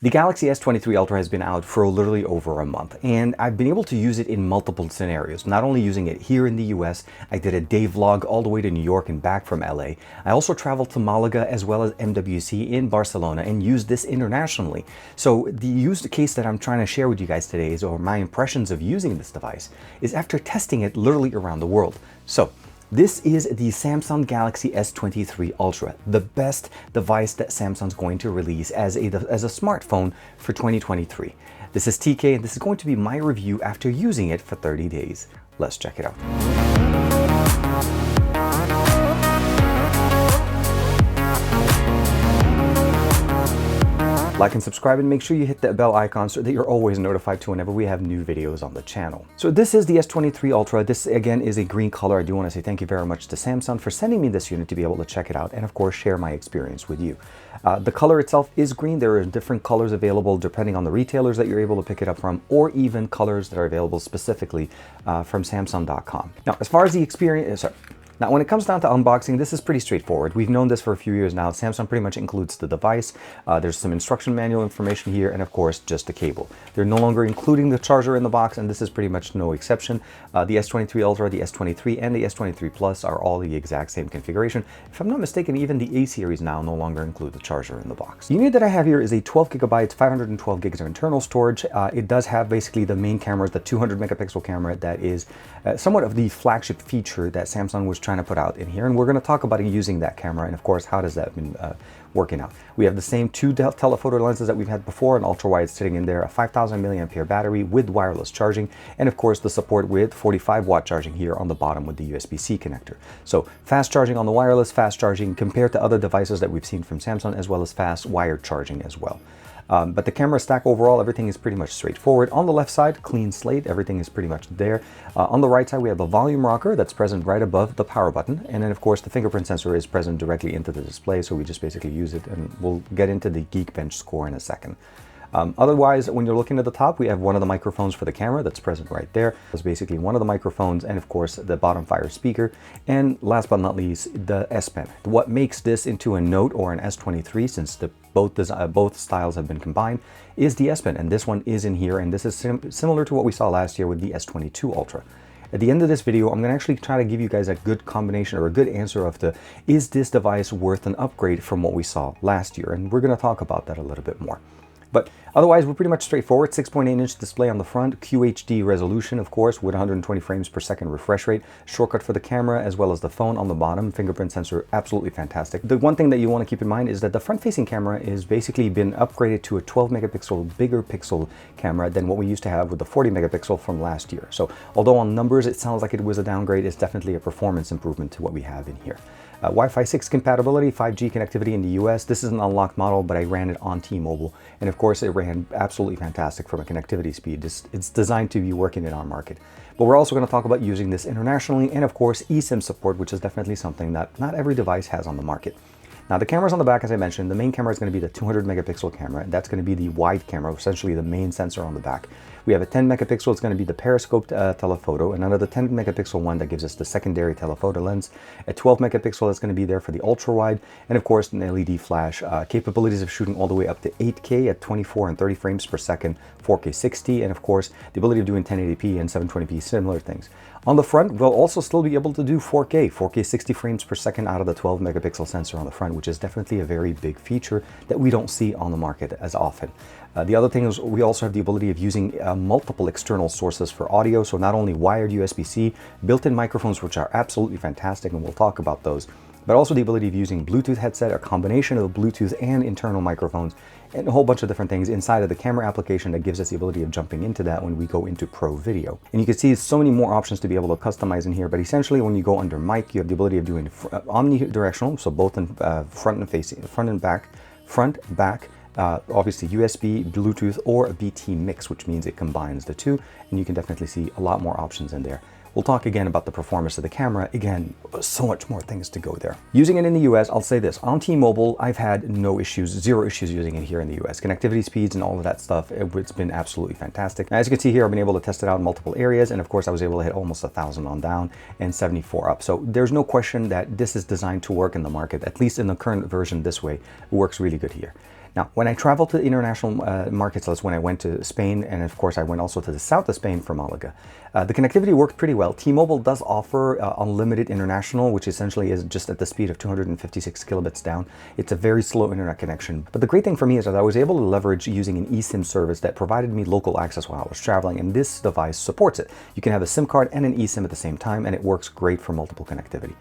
The Galaxy S23 Ultra has been out for literally over a month, and I've been able to use it in multiple scenarios. Not only using it here in the US, I did a day vlog all the way to New York and back from LA. I also traveled to Malaga as well as MWC in Barcelona and used this internationally. So the use case that I'm trying to share with you guys today is, or my impressions of using this device, is after testing it literally around the world. So this is the Samsung Galaxy S23 Ultra, the best device that Samsung's going to release as a smartphone for 2023. This is TK, and this is going to be my review after using it for 30 days. Let's check it out. Like and subscribe, and make sure you hit that bell icon so that you're always notified to whenever we have new videos on the channel. So this is the S23 Ultra. This again is a green color. I do want to say thank you very much to Samsung for sending me this unit to be able to check it out and of course share my experience with you. The color itself is green. There are different colors available depending on the retailers that you're able to pick it up from, or even colors that are available specifically from Samsung.com. Now, as far as the experience, Now, when it comes down to unboxing, this is pretty straightforward. We've known this for a few years now. Samsung pretty much includes the device. There's some instruction manual information here, and of course, just the cable. They're no longer including the charger in the box, and this is pretty much no exception. The S23 Ultra, the S23, and the S23 Plus are all the exact same configuration. If I'm not mistaken, even the A series now no longer include the charger in the box. The unit that I have here is a 12 gigabytes, 512 gigs of internal storage. It does have basically the main camera, the 200 megapixel camera that is somewhat of the flagship feature that Samsung was trying to put out in here, and we're going to talk about using that camera and of course how does that been working out. We have the same two telephoto lenses that we've had before, an ultra wide sitting in there, a 5000 milliampere battery with wireless charging, and of course the support with 45 watt charging here on the bottom with the USB-C connector. So fast charging on the wireless, fast charging compared to other devices that we've seen from Samsung, as well as fast wired charging as well. But the camera stack overall, everything is pretty much straightforward. On the left side, clean slate, everything is pretty much there. On the right side, we have the volume rocker that's present right above the power button. And then of course, the fingerprint sensor is present directly into the display. So we just basically use it, and we'll get into the Geekbench score in a second. Otherwise, when you're looking at the top, we have one of the microphones for the camera that's present right there. It's basically one of the microphones, and of course the bottom fire speaker. And last but not least, the S Pen. What makes this into a Note or an S23, since both styles have been combined, is the S Pen, and this one is in here, and this is similar to what we saw last year with the S22 Ultra. At the end of this video, I'm going to actually try to give you guys a good combination or a good answer of is this device worth an upgrade from what we saw last year? And we're going to talk about that a little bit more. But otherwise, we're pretty much straightforward. 6.8-inch display on the front, QHD resolution, of course, with 120 frames per second refresh rate, shortcut for the camera, as well as the phone on the bottom, fingerprint sensor, absolutely fantastic. The one thing that you want to keep in mind is that the front-facing camera is basically been upgraded to a 12 megapixel bigger pixel camera than what we used to have with the 40 megapixel from last year. So although on numbers it sounds like it was a downgrade, it's definitely a performance improvement to what we have in here. Wi-Fi 6 compatibility, 5G connectivity in the US. This is an unlocked model, but I ran it on T-Mobile. And of course, it ran absolutely fantastic from a connectivity speed. It's designed to be working in our market. But we're also going to talk about using this internationally, and of course, eSIM support, which is definitely something that not every device has on the market. Now, the cameras on the back, as I mentioned, the main camera is going to be the 200 megapixel camera. That's going to be the wide camera, essentially the main sensor on the back. We have a 10 megapixel, it's going to be the periscope telephoto, another 10 megapixel one that gives us the secondary telephoto lens. A 12 megapixel that's going to be there for the ultra wide, and of course an LED flash, capabilities of shooting all the way up to 8K at 24 and 30 frames per second, 4K 60, and of course the ability of doing 1080p and 720p, similar things. On the front, we'll also still be able to do 4K 60 frames per second out of the 12 megapixel sensor on the front, which is definitely a very big feature that we don't see on the market as often. The other thing is we also have the ability of using multiple external sources for audio, so not only wired USB-C, built-in microphones, which are absolutely fantastic, and we'll talk about those, but also the ability of using Bluetooth headset, a combination of Bluetooth and internal microphones, and a whole bunch of different things inside of the camera application that gives us the ability of jumping into that when we go into pro video. And you can see so many more options to be able to customize in here, but essentially when you go under mic, you have the ability of doing omnidirectional, so both in front and back, obviously USB, Bluetooth, or a BT mix, which means it combines the two, and you can definitely see a lot more options in there. We'll talk again about the performance of the camera. Again, so much more things to go there. Using it in the US, I'll say this, on T-Mobile, I've had no issues, zero issues using it here in the US. Connectivity speeds and all of that stuff, it's been absolutely fantastic. As you can see here, I've been able to test it out in multiple areas, and of course I was able to hit almost 1,000 on down and 74 up. So there's no question that this is designed to work in the market, at least in the current version this way. It works really good here. Now, when I traveled to international markets, that's when I went to Spain, and of course I went also to the south of Spain for Malaga. The connectivity worked pretty well. T-Mobile does offer unlimited international, which essentially is just at the speed of 256 kilobits down. It's a very slow internet connection. But the great thing for me is that I was able to leverage using an eSIM service that provided me local access while I was traveling, and this device supports it. You can have a SIM card and an eSIM at the same time, and it works great for multiple connectivity.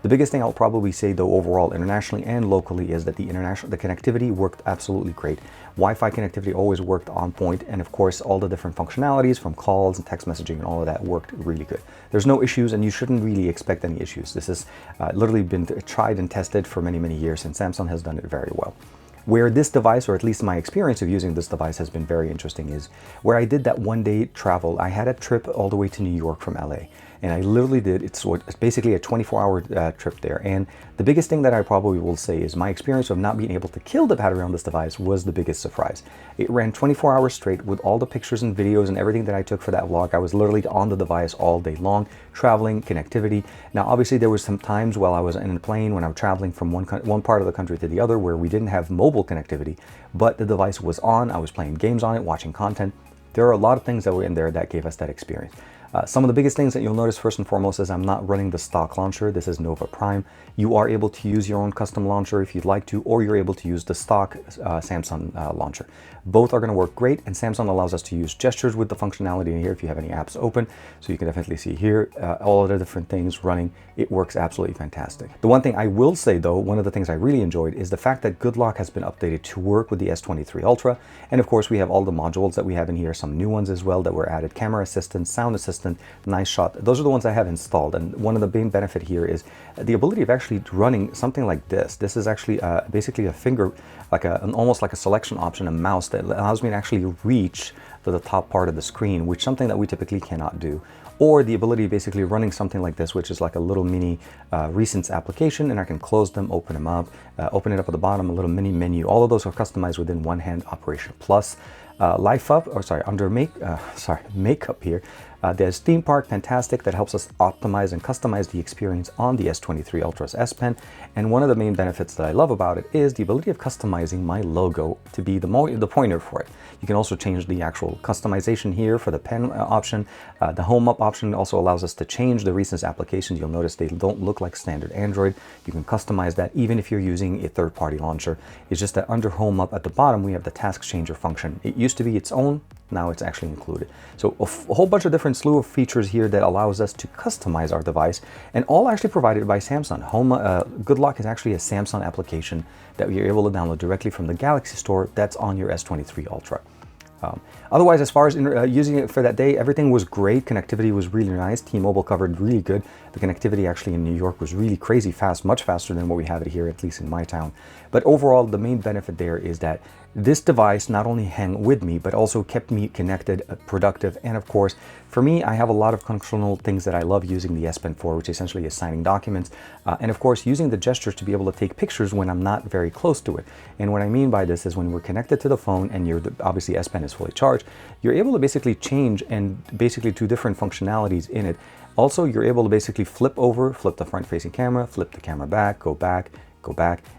The biggest thing I'll probably say, though, overall, internationally and locally, is that the connectivity worked absolutely great. Wi-Fi connectivity always worked on point, and of course, all the different functionalities from calls and text messaging and all of that worked really good. There's no issues, and you shouldn't really expect any issues. This has literally been tried and tested for many, many years, and Samsung has done it very well. Where this device, or at least my experience of using this device, has been very interesting is where I did that one-day travel. I had a trip all the way to New York from LA. And I literally did, it's basically a 24-hour trip there. And the biggest thing that I probably will say is my experience of not being able to kill the battery on this device was the biggest surprise. It ran 24 hours straight with all the pictures and videos and everything that I took for that vlog. I was literally on the device all day long, traveling, connectivity. Now, obviously, there was some times while I was in a plane when I was traveling from one part of the country to the other where we didn't have mobile connectivity, but the device was on. I was playing games on it, watching content. There are a lot of things that were in there that gave us that experience. Some of the biggest things that you'll notice first and foremost is I'm not running the stock launcher. This is Nova Prime. You are able to use your own custom launcher if you'd like to, or you're able to use the stock Samsung launcher. Both are going to work great, and Samsung allows us to use gestures with the functionality in here if you have any apps open. So you can definitely see here all of the different things running. It works absolutely fantastic. The one thing I will say, though, one of the things I really enjoyed is the fact that Good Lock has been updated to work with the S23 Ultra. And of course, we have all the modules that we have in here, some new ones as well that were added: camera assistant, sound assistant, nice shot. Those are the ones I have installed. And one of the main benefit here is the ability of actually running something like this. This is actually basically a finger, like almost like a selection option, a mouse that allows me to actually reach to the top part of the screen, which is something that we typically cannot do. Or the ability of basically running something like this, which is like a little mini recents application, and I can close them, open them up, open it up at the bottom, a little mini menu. All of those are customized within one hand operation. Plus, under makeup here, there's Theme Park, fantastic, that helps us optimize and customize the experience on the S23 Ultra's S Pen. And one of the main benefits that I love about it is the ability of customizing my logo to be the pointer for it. You can also change the actual customization here for the pen option. The home up option also allows us to change the recent applications. You'll notice they don't look like standard Android. You can customize that even if you're using a third-party launcher. It's just that under home up at the bottom, we have the task changer function. It used to be its own. Now it's actually included. So a whole bunch of different slew of features here that allows us to customize our device, and all actually provided by Samsung. Good Lock is actually a Samsung application that you're able to download directly from the Galaxy store that's on your S23 Ultra. Otherwise, as far as using it for that day, everything was great. Connectivity was really nice. T-Mobile covered really good. The connectivity actually in New York was really crazy fast, much faster than what we have it here, at least in my town. But overall, the main benefit there is that this device not only hung with me, but also kept me connected, productive, and of course, for me, I have a lot of functional things that I love using the S Pen for, which essentially is signing documents, and of course, using the gestures to be able to take pictures when I'm not very close to it. And what I mean by this is when we're connected to the phone and obviously S Pen is fully charged, you're able to basically change and basically two different functionalities in it. Also, you're able to basically flip the front-facing camera, flip the camera back, go back,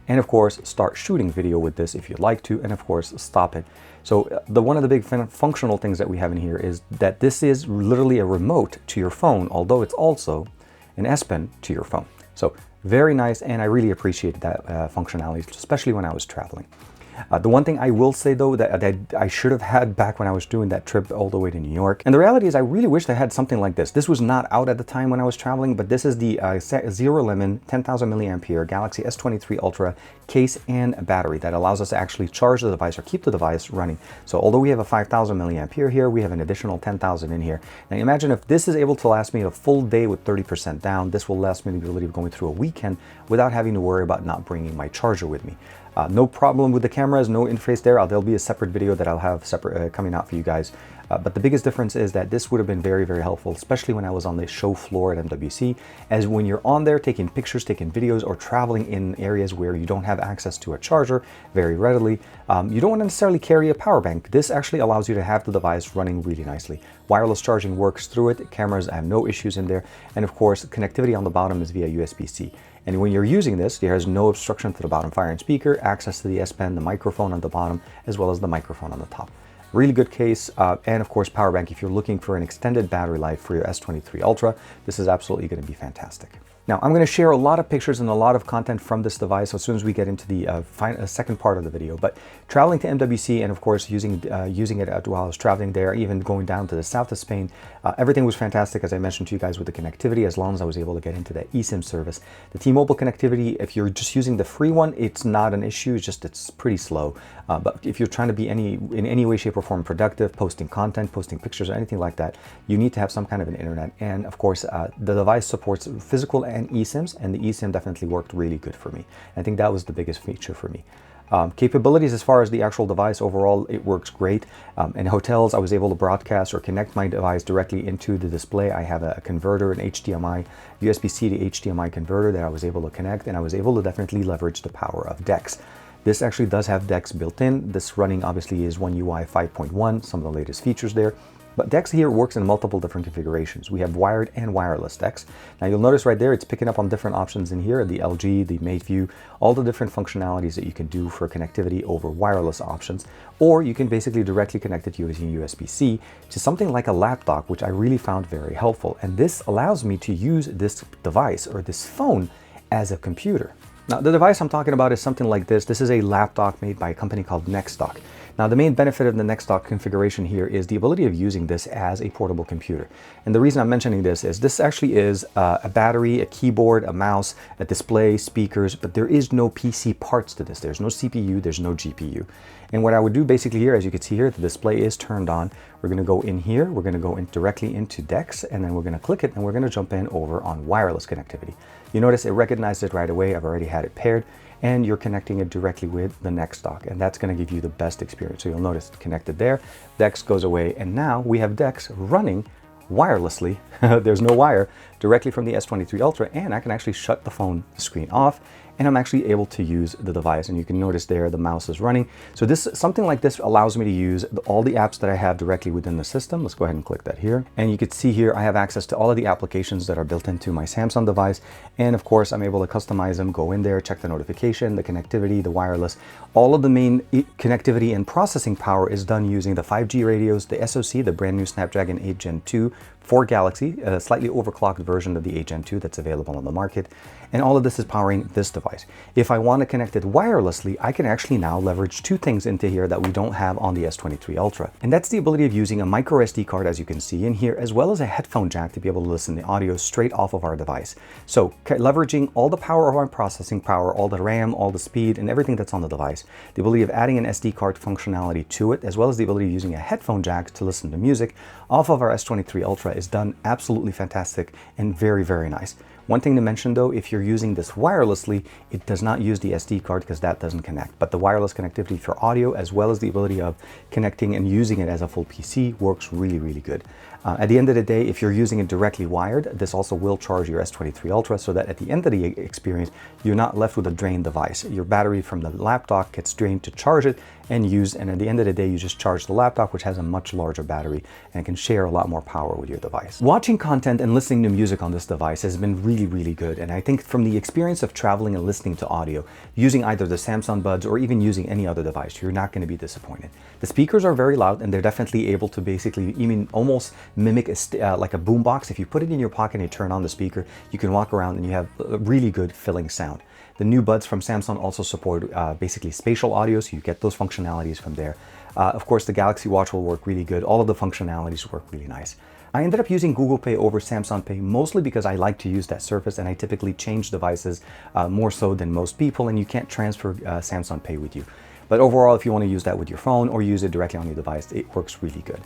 and of course start shooting video with this if you'd like to, and of course stop it. So one of the big functional things that we have in here is that this is literally a remote to your phone, although it's also an S Pen to your phone. So very nice, and I really appreciated that functionality, especially when I was traveling. The one thing I will say, though, that I should have had back when I was doing that trip all the way to New York, and the reality is I really wish I had something like this. This was not out at the time when I was traveling, but this is the Zerolemon 10,000 milliampere Galaxy S23 Ultra case and battery that allows us to actually charge the device or keep the device running. So although we have a 5,000 milliampere here, we have an additional 10,000 in here. Now imagine if this is able to last me a full day with 30% down, this will last me the ability of going through a weekend without having to worry about not bringing my charger with me. No problem with the cameras, no interface there. There'll be a separate video that I'll have coming out for you guys. But the biggest difference is that this would have been very, very helpful, especially when I was on the show floor at MWC, as when you're on there taking pictures, taking videos, or traveling in areas where you don't have access to a charger very readily. You don't want to necessarily carry a power bank. This actually allows you to have the device running really nicely. Wireless charging works through it. Cameras, I have no issues in there. And of course, connectivity on the bottom is via USB-C. And when you're using this, there is no obstruction to the bottom fire and speaker, access to the S Pen, the microphone on the bottom, as well as the microphone on the top. Really good case, and of course power bank. If you're looking for an extended battery life for your S23 Ultra, this is absolutely going to be fantastic. Now, I'm going to share a lot of pictures and a lot of content from this device as soon as we get into the second part of the video. But traveling to MWC and, of course, using it while I was traveling there, even going down to the south of Spain, everything was fantastic, as I mentioned to you guys, with the connectivity, as long as I was able to get into that eSIM service. The T-Mobile connectivity, if you're just using the free one, it's not an issue, it's pretty slow. But if you're trying to be in any way, shape, or form productive, posting content, posting pictures, or anything like that, you need to have some kind of an internet. And, of course, the device supports physical and eSIMs, and the eSIM definitely worked really good for me. I think that was the biggest feature for me. Capabilities as far as the actual device overall, it works great. In hotels, I was able to broadcast or connect my device directly into the display. I have a converter, an HDMI, USB-C to HDMI converter that I was able to connect, and I was able to definitely leverage the power of DeX. This actually does have DeX built in. This running obviously is One UI 5.1, some of the latest features there. But DeX here works in multiple different configurations. We have wired and wireless DeX. Now you'll notice right there, it's picking up on different options in here, the LG, the Mate View, all the different functionalities that you can do for connectivity over wireless options. Or you can basically directly connect it using USB-C to something like a laptop, which I really found very helpful. And this allows me to use this device or this phone as a computer. Now, the device I'm talking about is something like this. This is a laptop made by a company called nexdock. Now, the main benefit of the nexdock configuration here is the ability of using this as a portable computer. And the reason I'm mentioning this is this actually is a battery, a keyboard, a mouse, a display, speakers, but there is no PC parts to this. There's no CPU, there's no GPU. And what I would do basically here, as you can see here, the display is turned on. We're going to go in here, we're going to go in directly into DeX, and then we're going to click it, and we're going to jump in over on wireless connectivity. You notice it recognized it right away. I've already had it paired, and you're connecting it directly with the nexdock, and that's going to give you the best experience. So you'll notice it's connected there, DeX goes away, and now we have DeX running wirelessly. There's no wire, directly from the S23 Ultra, and I can actually shut the phone screen off, and I'm actually able to use the device. And you can notice there the mouse is running. So something like this allows me to use all the apps that I have directly within the system. Let's go ahead and click that here. And you can see here I have access to all of the applications that are built into my Samsung device. And of course, I'm able to customize them, go in there, check the notification, the connectivity, the wireless. All of the main connectivity and processing power is done using the 5G radios, the SoC, the brand new Snapdragon 8 Gen 2 for Galaxy, a slightly overclocked version of the 8 Gen 2 that's available on the market. And all of this is powering this device. If I want to connect it wirelessly, I can actually now leverage two things into here that we don't have on the S23 Ultra. And that's the ability of using a micro SD card, as you can see in here, as well as a headphone jack to be able to listen to audio straight off of our device. So leveraging all the power of our processing power, all the RAM, all the speed, and everything that's on the device, the ability of adding an SD card functionality to it, as well as the ability of using a headphone jack to listen to music off of our S23 Ultra is done absolutely fantastic and very, very nice. One thing to mention though, if you're using this wirelessly, it does not use the SD card because that doesn't connect. But the wireless connectivity for audio, as well as the ability of connecting and using it as a full PC, works really, really good. At the end of the day, if you're using it directly wired, this also will charge your S23 Ultra so that at the end of the experience, you're not left with a drained device. Your battery from the laptop gets drained to charge it and used, and at the end of the day, you just charge the laptop, which has a much larger battery and can share a lot more power with your device. Watching content and listening to music on this device has been really, really good. And I think from the experience of traveling and listening to audio, using either the Samsung Buds or even using any other device, you're not going to be disappointed. The speakers are very loud, and they're definitely able to basically even almost mimic like a boombox. If you put it in your pocket and you turn on the speaker, you can walk around and you have a really good filling sound. The new buds from Samsung also support basically spatial audio, so you get those functionalities from there. Of course, the Galaxy Watch will work really good. All of the functionalities work really nice. I ended up using Google Pay over Samsung Pay mostly because I like to use that service, and I typically change devices more so than most people, and you can't transfer Samsung Pay with you. But overall, if you want to use that with your phone or use it directly on your device, it works really good.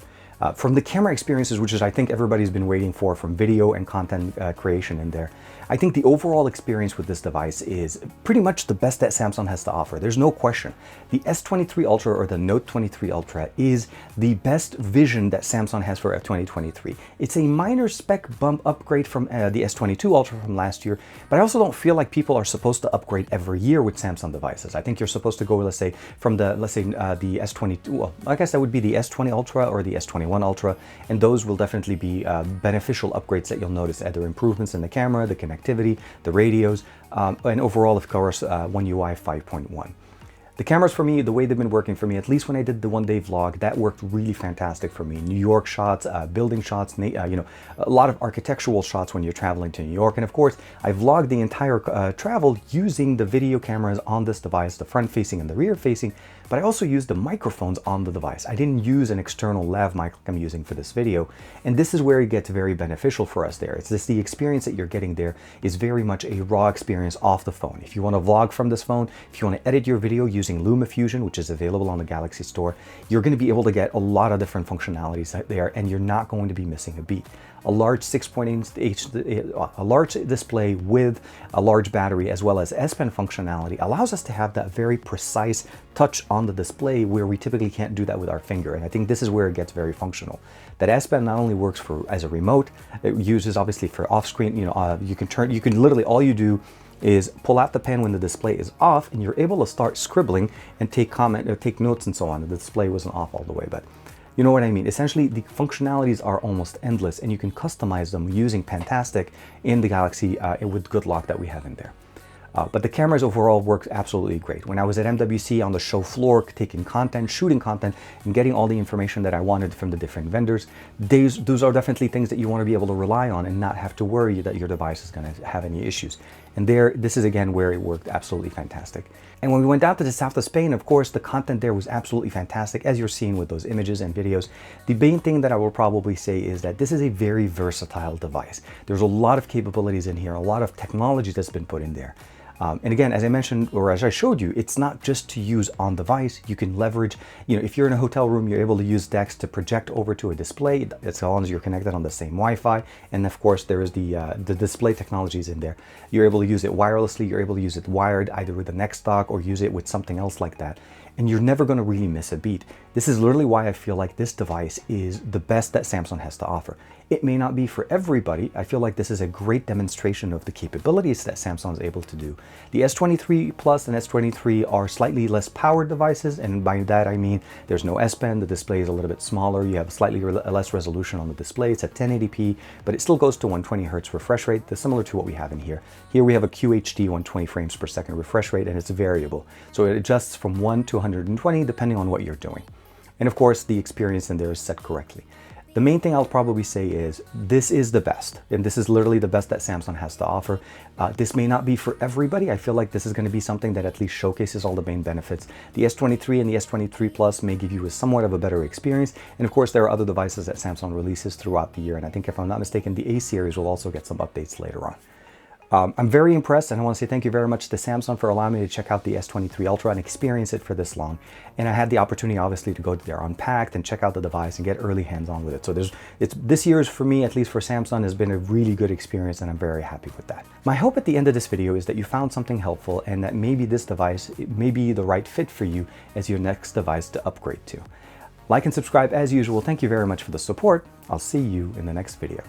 From the camera experiences, which is I think everybody's been waiting for, from video and content creation in there, I think the overall experience with this device is pretty much the best that Samsung has to offer. There's no question. The S23 Ultra or the Note 23 Ultra is the best vision that Samsung has for 2023. It's a minor spec bump upgrade from the S22 Ultra from last year, but I also don't feel like people are supposed to upgrade every year with Samsung devices. I think you're supposed to go, let's say, from the, the S22, well, I guess that would be the S20 Ultra or the S21 Ultra, and those will definitely be beneficial upgrades that you'll notice, either improvements in the camera, the connectivity, connectivity, the radios, and overall, of course, One UI 5.1. The cameras for me, the way they've been working for me, at least when I did the one-day vlog, that worked really fantastic for me. New York shots, building shots, you know, a lot of architectural shots when you're traveling to New York. And of course, I vlogged the entire travel using the video cameras on this device, the front-facing and the rear-facing, but I also used the microphones on the device. I didn't use an external lav mic like I'm using for this video. And this is where it gets very beneficial for us there. It's just the experience that you're getting there is very much a raw experience off the phone. If you want to vlog from this phone, if you want to edit your video using LumaFusion, which is available on the Galaxy Store, you're going to be able to get a lot of different functionalities there, and you're not going to be missing a beat. A large 6.8 a large display with a large battery as well as S Pen functionality allows us to have that very precise touch on the display where we typically can't do that with our finger. And I think this is where it gets very functional. That S Pen not only works for as a remote, it uses obviously for off-screen, you know, you can literally, all you do is pull out the pen when the display is off and you're able to start scribbling and take notes and so on. The display wasn't off all the way, but you know what I mean. Essentially, the functionalities are almost endless and you can customize them using Pantastic in the Galaxy with Good Lock that we have in there. But the cameras overall work absolutely great. When I was at MWC on the show floor, taking content, shooting content, and getting all the information that I wanted from the different vendors, those are definitely things that you want to be able to rely on and not have to worry that your device is going to have any issues. And this is again where it worked absolutely fantastic. And when we went out to the south of Spain, of course, the content there was absolutely fantastic, as you're seeing with those images and videos. The main thing that I will probably say is that this is a very versatile device. There's a lot of capabilities in here, a lot of technology that's been put in there. And again, as I mentioned, or as I showed you, it's not just to use on device. You can leverage, you know, if you're in a hotel room, you're able to use DeX to project over to a display as long as you're connected on the same Wi-Fi. And of course, there is the display technologies in there. You're able to use it wirelessly. You're able to use it wired, either with a nexdock or use it with something else like that. And you're never going to really miss a beat. This is literally why I feel like this device is the best that Samsung has to offer. It may not be for everybody. I feel like this is a great demonstration of the capabilities that Samsung is able to do. The S23 Plus and S23 are slightly less powered devices, and by that I mean there's no S Pen, the display is a little bit smaller, you have slightly less resolution on the display, it's at 1080p, but it still goes to 120 Hz refresh rate, similar to what we have in here. Here we have a QHD 120 frames per second refresh rate, and it's variable. So it adjusts from 1 to 120 depending on what you're doing. And of course, the experience in there is set correctly. The main thing I'll probably say is this is the best, and this is literally the best that Samsung has to offer. This may not be for everybody. I feel like this is going to be something that at least showcases all the main benefits. The S23 and the S23 Plus may give you somewhat of a better experience, and of course there are other devices that Samsung releases throughout the year, and I think if I'm not mistaken, the A series will also get some updates later on. I'm very impressed, and I want to say thank you very much to Samsung for allowing me to check out the S23 Ultra and experience it for this long. And I had the opportunity, obviously, to go there unpacked and check out the device and get early hands-on with it. So this year's, for me, at least for Samsung, has been a really good experience, and I'm very happy with that. My hope at the end of this video is that you found something helpful and that maybe this device may be the right fit for you as your next device to upgrade to. Like and subscribe as usual. Thank you very much for the support. I'll see you in the next video.